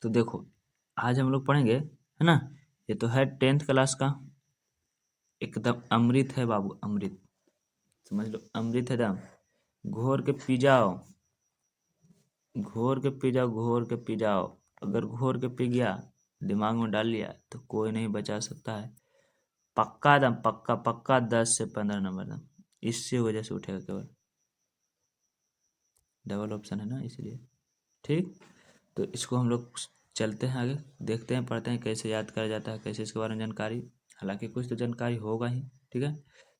तो देखो आज हम लोग पढ़ेंगे, है ना। ये तो है 10th क्लास का, एकदम अमृत है बाबू, अमृत समझ लो, अमृत है दम। घोर के पी जाओ, घोर के पी जाओ, घोर के पी जाओ। अगर घोर के पी गया, दिमाग में डाल लिया तो कोई नहीं बचा सकता है। पक्का दम, पक्का पक्का 10 से 15 नंबर दम, इससे वजह से उठेगा केवल। डबल ऑप्शन है ना, इसलिए ठीक। तो इसको हम लोग चलते हैं आगे, देखते हैं, पढ़ते हैं कैसे याद करा जाता है, कैसे इसके बारे में जानकारी। हालांकि कुछ तो जानकारी होगा ही, ठीक है,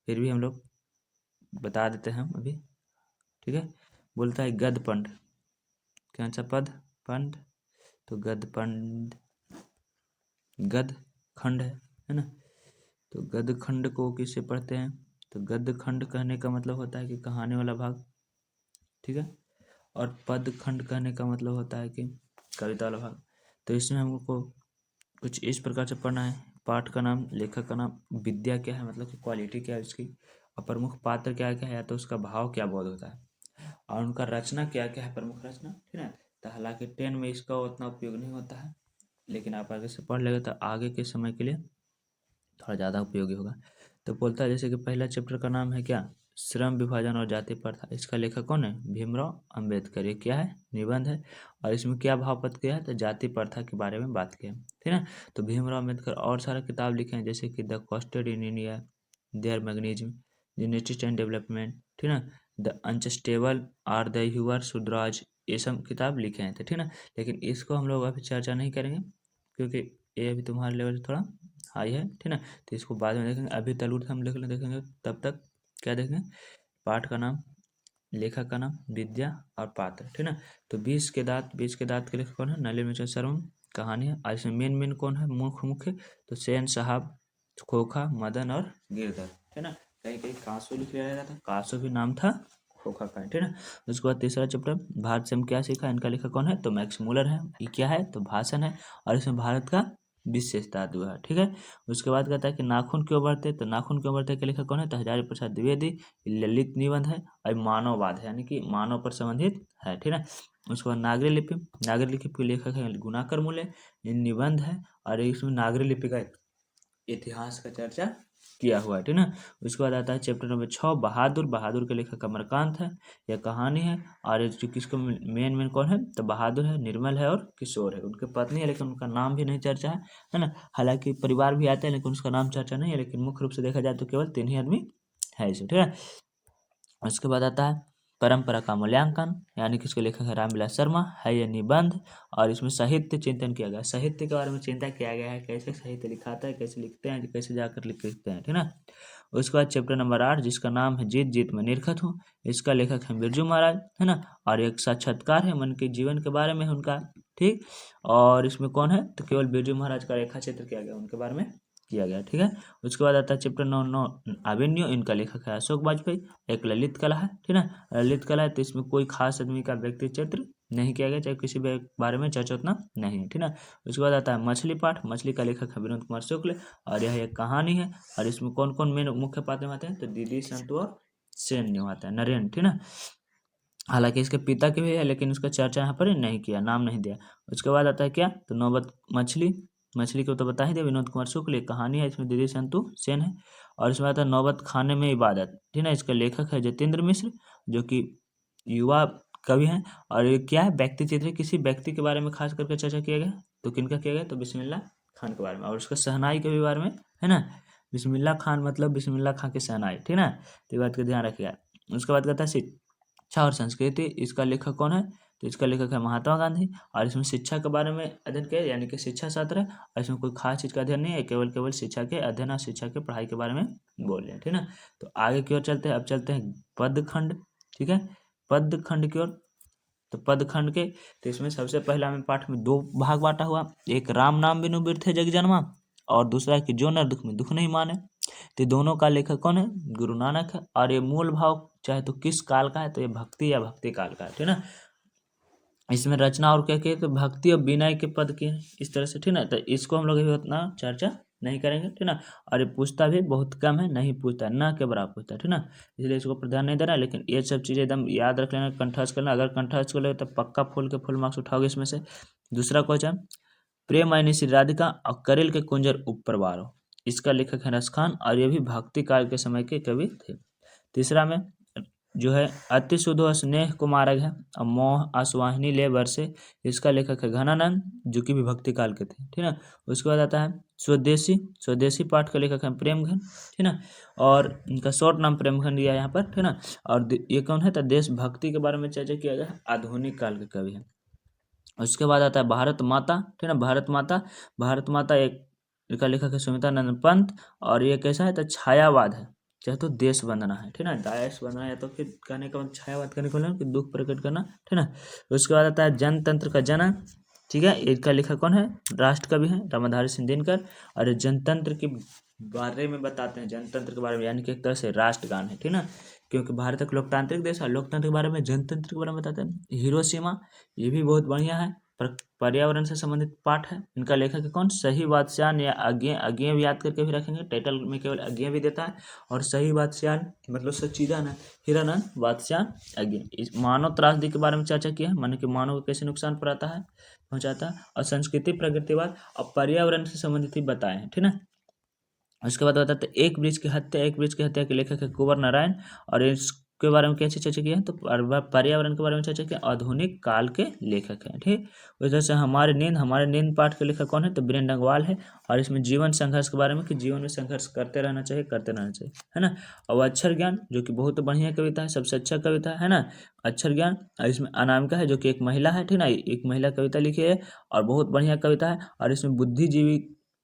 फिर भी हम लोग बता देते हैं हम अभी, ठीक है। बोलता है गद पंड, कौन सा पद? पंड। तो गद पंड, गद खंड है ना। तो गद खंड को किससे पढ़ते हैं? तो गद खंड कहने का मतलब होता है कि कहानी वाला भाग, ठीक है। और पद खंड कहने का मतलब होता है कि कविता वाला भाग। तो इसमें हमको कुछ इस प्रकार से पढ़ना है। पाठ का नाम, लेखक का नाम, विद्या क्या है मतलब कि क्वालिटी क्या है इसकी, और प्रमुख पात्र क्या क्या है, या तो उसका भाव क्या बोध होता है, और उनका रचना क्या क्या है, प्रमुख रचना, ठीक है। तो हालांकि 10 में इसका उतना उपयोग नहीं होता है, लेकिन आप आगे से पढ़ लेंगे तो आगे के समय के लिए थोड़ा ज़्यादा उपयोगी होगा। तो बोलता है जैसे कि पहला चैप्टर का नाम है क्या? श्रम विभाजन और जाति प्रथा। इसका लेखक कौन है? भीमराव अंबेडकर। ये क्या है? निबंध है। और इसमें क्या भावपत्र किया है? तो जाति प्रथा के बारे में बात किया है, ठीक है। तो भीमराव अंबेडकर और सारा किताब लिखे हैं, जैसे कि the castes in India, their mechanism, unity and development, ठीक है। The untouchable are the who were Shudras, ये सब किताब लिखे हैं, ठीक है ना। लेकिन इसको हम लोग अभी चर्चा नहीं करेंगे, क्योंकि ये अभी तुम्हारे लेवल से थोड़ा हाई है, ठीक है ना। तो इसको बाद में देखेंगे, अभी तलुट हम देखेंगे। तब तक क्या देखेंगे? पाठ का नाम, लेखक का नाम, विद्या और पात्र, ठीक है ना। तो 20 के दांत के लेखक कौन है? नलिनी मिश्र शर्मा। कहानी है, और इसमें मेन कौन है? मुख्य तो सेन साहब, खोखा, मदन और गिरधर, ठीक है ना। कहीं कहीं कासो लिख लिया जाता था, कासो भी नाम था खोखा का, ठीक है ना। उसके बाद तीसरा चैप्टर भारत से हम क्या सीखा, इनका लेखक कौन है? तो मैक्स मूलर है। ये क्या है? तो भाषण है, और इसमें भारत का विशेषता दो है, ठीक है। उसके बाद कहता है कि नाखून क्यों बढ़ते, तो नाखून क्यों बढ़ते के लेखक कौन है? तो हजारी प्रसाद द्विवेदी। ललित निबंध है, और मानववाद है, यानी कि मानव पर संबंधित है, ठीक है। उसके बाद नागरी लिपि, नागरी लिपि के लेखक है गुणाकर मूल्य। ये निबंध है, और इसमें नागरी लिपि का इतिहास का चर्चा किया हुआ है, ठीक है ना। उसके बाद आता है चैप्टर नंबर 6 बहादुर। बहादुर के लेखक अमरकांत है। यह कहानी है, और जो किसको मेन कौन है? तो बहादुर है, निर्मल है और किशोर है। उनके पत्नी है, लेकिन उनका नाम भी नहीं चर्चा है ना। हालांकि परिवार भी आता है, लेकिन उसका नाम चर्चा नहीं है, लेकिन मुख्य रूप से देखा जाए तो केवल 3 ही आदमी है इसे, ठीक है। उसके बाद आता है परंपरा का मूल्यांकन, यानी कि इसके लेखक है रामविलास शर्मा। है ये निबंध, और इसमें साहित्य चिंतन किया गया, साहित्य के बारे में चिंता किया गया है, कैसे साहित्य लिखाता है, कैसे लिखते हैं, कैसे जाकर लिखते हैं, ठीक है ना। उसके बाद चैप्टर नंबर 8 जिसका नाम है जीत जीत में निरखत हूँ। इसका लेखक है बिरजू महाराज, है ना। और एक साक्षात्कार है मन के जीवन के बारे में उनका, ठीक। और इसमें कौन है? तो केवल बिरजू महाराज का रेखा चित्र किया गया, उनके बारे में किया गया, ठीक है। उसके बाद आता है चैप्टर 9 अभिनय। इनका लेखक है अशोक वाजपेयी। एक ललित कला है, ठीक है ना। ललित कला है, तो इसमें कोई खास आदमी का व्यक्ति चित्र नहीं किया गया, चाहे किसी भी बारे में चर्चा उतना नहीं है, ठीक है। उसके बाद आता है मछली पाठ। मछली का लेखक है विनोद कुमार शुक्ल, और यह एक कहानी है। और इसमें कौन कौन मेन मुख्य पात्र में आते हैं? तो दीदी, संतु और सेन निभाता है, नरेन, ठीक है ना। हालांकि इसके पिता के भी है, लेकिन उसका चर्चा यहाँ पर नहीं किया, नाम नहीं दिया। उसके बाद आता है क्या? तो नौबत मछली। मछली को तो बता ही दिया, विनोद कुमार शुक्ल। एक कहानी है, इसमें दीदी संतु सेन है। और इसमें आता है नौबत खाने में इबादत, ठीक है ना। इसका लेखक है जतेंद्र मिश्र, जो कि युवा कवि हैं। और ये क्या है? व्यक्ति चित्र है, किसी व्यक्ति के बारे में खास करके चर्चा किया गया। तो किनका किया गया? तो बिस्मिल्लाह खान के बारे में, और उसका शहनाई के भी बारे में, है ना। बिस्मिल्लाह खान मतलब बिस्मिल्लाह खान की शहनाई, ठीक है ना। तो ये बात का ध्यान रखिएगा। उसके बाद कहता है शिक्षा और संस्कृति। इसका लेखक कौन है? तो इसका लेखक है महात्मा गांधी। और इसमें शिक्षा के बारे में अध्ययन किया, यानी कि शिक्षा शास्त्र है, और इसमें कोई खास चीज़ का अध्ययन नहीं है, केवल शिक्षा के अध्ययन और शिक्षा के पढ़ाई के बारे में बोल रहे हैं, ठीक है ना। तो आगे की ओर चलते हैं, अब चलते हैं पद खंड, ठीक है। पद खंड की ओर, तो पद खंड के, तो इसमें सबसे पहला हमें पाठ में 2 भाग बांटा हुआ। एक राम नाम बिनु बिरथे जग जन्मा, और दूसरा कि जो नर दुख में दुख नहीं माने। तो दोनों का लेखक कौन है? गुरु नानक है। और ये मूल भाव चाहे तो किस काल का है? तो ये भक्ति या भक्ति काल का है, ठीक है ना। इसमें रचना और क्या किए? तो भक्ति और विनय के पद किए, इस तरह से, ठीक है ना। तो इसको हम लोग अभी उतना चर्चा नहीं करेंगे, ठीक ना। और ये पूछता भी बहुत कम है, नहीं पूछता, ना के बराबर पूछता है, ठीक ना। इसलिए इसको प्रधान नहीं देना, लेकिन ये सब चीज़ें एकदम याद रख लेना, कंठस्थ करना। अगर कंठस्थ कर ले तो पक्का फुल मार्क्स उठाओगे इसमें से। दूसरा क्वेश्चन, प्रेम आइनी श्री राधिका और करेल के कुंजर ऊपर बारो, इसका लेखक है रस खान और ये भी भक्ति काल के समय के कवि थे। तीसरा में जो है अति सुधो स्नेह कुमारक है और मोह आसवाहिनी ले वर्षे, इसका लेखक है घनानंद, जो कि भी भक्ति काल के थे, ठीक ना। उसके बाद आता है स्वदेशी पाठ का लेखक है प्रेमघन, ठीक ना। और इनका शॉर्ट नाम प्रेमघन दिया यहाँ पर, ठीक ना। और ये कौन है, तो देशभक्ति के बारे में चर्चा किया गया है, आधुनिक काल के कवि है। उसके बाद आता है भारत माता, ठीक है। भारत माता एक इनका लेखक है सुमित्रानंद पंत, और ये कैसा है, तो छायावाद है, चाहे तो देश वंदना है, ठीक ना। देश वंदना या तो फिर कहने का छायावाद करने को कि दुख प्रकट करना, ठीक ना। उसके बाद आता है जनतंत्र का जनक, ठीक है। इसका लेखक कौन है, राष्ट्र कवि है रामधारी सिंह दिनकर, और ये जनतंत्र के बारे में बताते हैं, जनतंत्र के बारे में, यानी कि एक तरह से राष्ट्रगान है, ठीक ना। क्योंकि भारत एक लोकतांत्रिक देश है, लोकतंत्र के बारे में, जनतंत्र के बारे में बताते हैं। हिरोशिमा, ये भी बहुत बढ़िया है, पर पर्यावरण से संबंधित पाठ है। इनका लेखक है कौन, सही बादशाह या अज्ञे भी याद करके भी रखेंगे, टाइटल में केवल अज्ञे भी देता है, और सही बादशाह मतलब सच्चिदानंद हीरानंद बादशाह अज्ञे। इस मानव त्रासदी के बारे में चर्चा की है, माने कि मानव को कैसे नुकसान पहुंचाता है, और संस्कृति प्रगतिवाद और पर्यावरण से संबंधित ही बताए हैं, ठीक ना। उसके बाद बताते हैं एक वृक्ष की हत्या के लेखक है कुंवर नारायण, और इसके बारे में कैसे चर्चा की है, तो पर्यावरण के बारे में चर्चा की, आधुनिक काल के लेखक हैं, ठीक। वैसे से हमारे नींद पाठ के लेखक कौन है, तो बीरेन डंगवाल है, और इसमें जीवन संघर्ष के बारे में कि जीवन में संघर्ष करते रहना चाहिए, है ना। और अक्षर ज्ञान, जो कि बहुत बढ़िया कविता है, सबसे अच्छा कविता है ना, अक्षर ज्ञान। और इसमें अनामिका है, जो कि एक महिला है, ठीक ना, एक महिला कविता लिखी है, और बहुत बढ़िया कविता है। और इसमें बुद्धिजीवी,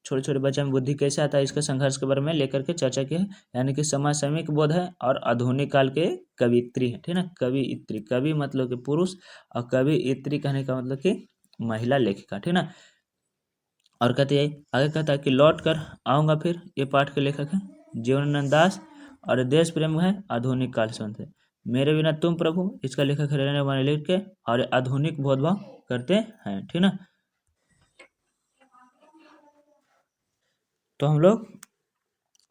छोटे छोटे बच्चे में बुद्धि कैसे आता है, इसके संघर्ष के बारे में लेकर के चर्चा की है, यानी कि समसामयिक बोध है, और आधुनिक काल के कवियत्री है, ठीक ना। कवियत्री, कवि मतलब कि पुरुष, और कवियत्री कहने का मतलब कि महिला लेखिका, ठीक ना। और कहते हैं आगे, कहता है कि लौट कर आऊँगा फिर, ये पाठ के लेखक है जीवनानंद दास, और देश प्रेम है आधुनिक काल संत है। मेरे बिना तुम प्रभु, इसका लेखक है रहने वाले लिख के, और आधुनिक बोधभाव करते हैं, ठीक ना। तो हम लोग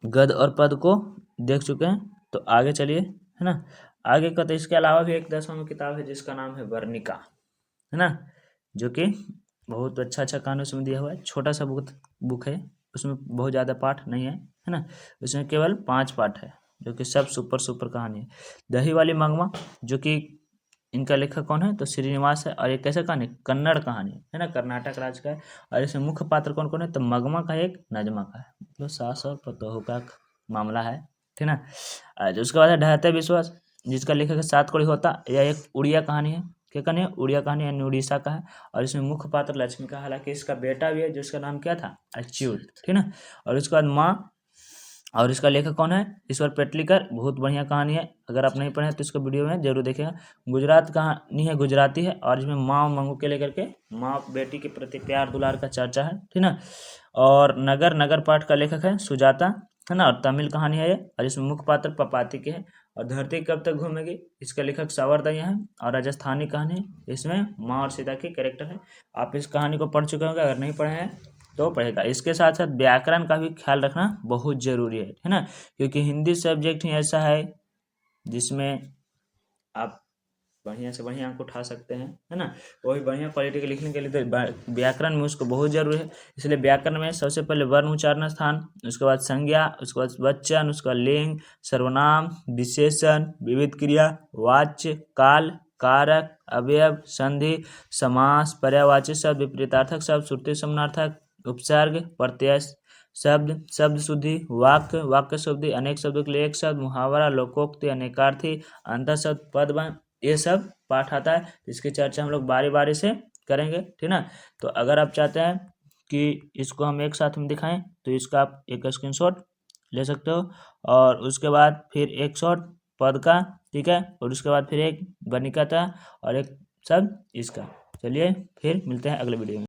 गद्य और पद को देख चुके हैं, तो आगे चलिए, है ना। आगे का तो इसके अलावा भी एक 10वां किताब है जिसका नाम है वर्णिका, है ना, जो कि बहुत अच्छा कहानी उसमें दिया हुआ है। छोटा सा बुक है, उसमें बहुत ज़्यादा पाठ नहीं है ना। उसमें केवल 5 पाठ है, जो कि सब सुपर कहानी है। दही वाली मंगमा, जो कि इनका लेखक कौन है, तो श्रीनिवास है, और ये कैसे कहानी, कन्नड़ कहानी है ना, कर्नाटक राज्य का है। और इसमें मुख्य पात्र कौन कौन है, तो मगमा का एक, नजमा का है, मतलब सास और पतोह का मामला है, ठीक ना। आज उसके बाद है ढहते विश्वास, जिसका लेखक है सात कौड़ी होता, यह एक उड़िया कहानी है, क्या कहानी है, उड़िया कहानी, यानी उड़ीसा का है। और इसमें मुख्य पात्र लक्ष्मी का, हालांकि इसका बेटा भी है जिसका नाम क्या था, अच्युत, ठीक ना। और उसके बाद माँ, और इसका लेखक कौन है, ईश्वर पेटलीकर, बहुत बढ़िया कहानी है, अगर आप नहीं पढ़े तो इसको वीडियो में जरूर देखेगा। गुजरात कहानी है, गुजराती है, और इसमें माँ मंगू के लेकर के माँ बेटी के प्रति प्यार दुलार का चर्चा है, ठीक ना। और नगर पाठ का लेखक है सुजाता, है ना, और तमिल कहानी है ये, और इसमें मुख्य पात्र पपाती के है। और धरती कब तक घूमेगी, इसका लेखक सावरदया है, और राजस्थानी कहानी है, इसमें माँ और सीता के कैरेक्टर है। आप इस कहानी को पढ़ चुके होंगे, अगर नहीं पढ़े हैं तो पढ़ेगा। इसके साथ साथ व्याकरण का भी ख्याल रखना बहुत जरूरी है ना, क्योंकि हिंदी सब्जेक्ट ही ऐसा है जिसमें आप बढ़िया से बढ़िया अंक उठा सकते हैं, है ना। वही बढ़िया क्वालिटी के लिखने के लिए तो व्याकरण में उसको बहुत जरूरी है। इसलिए व्याकरण में सबसे पहले वर्ण उच्चारण स्थान, उसके बाद संज्ञा, उसके बाद वचन, उसका लिंग, सर्वनाम, विशेषण, विविध क्रिया, वाच्य, काल, कारक, अवयव, संधि, समास, पर्यायवाची शब्द, विपरीतार्थक शब्द, श्रुति समानार्थक, उपसर्ग, प्रत्यय शब्द, शब्द शुद्धि, वाक्य शुद्धि, अनेक शब्दों के लिए एक शब्द, मुहावरा, लोकोक्ति, अनेकार्थी, अंतर शब्द, पदबंध, ये सब पाठ आता है। इसकी चर्चा हम लोग बारी बारी से करेंगे, ठीक ना। तो अगर आप चाहते हैं कि इसको हम एक साथ में दिखाएं, तो इसका आप एक स्क्रीनशॉट ले सकते हो, और उसके बाद फिर एक शॉट पद का, ठीक है, और उसके बाद फिर एक वर्णिका था, और एक शब्द इसका। चलिए फिर मिलते हैं अगले वीडियो में।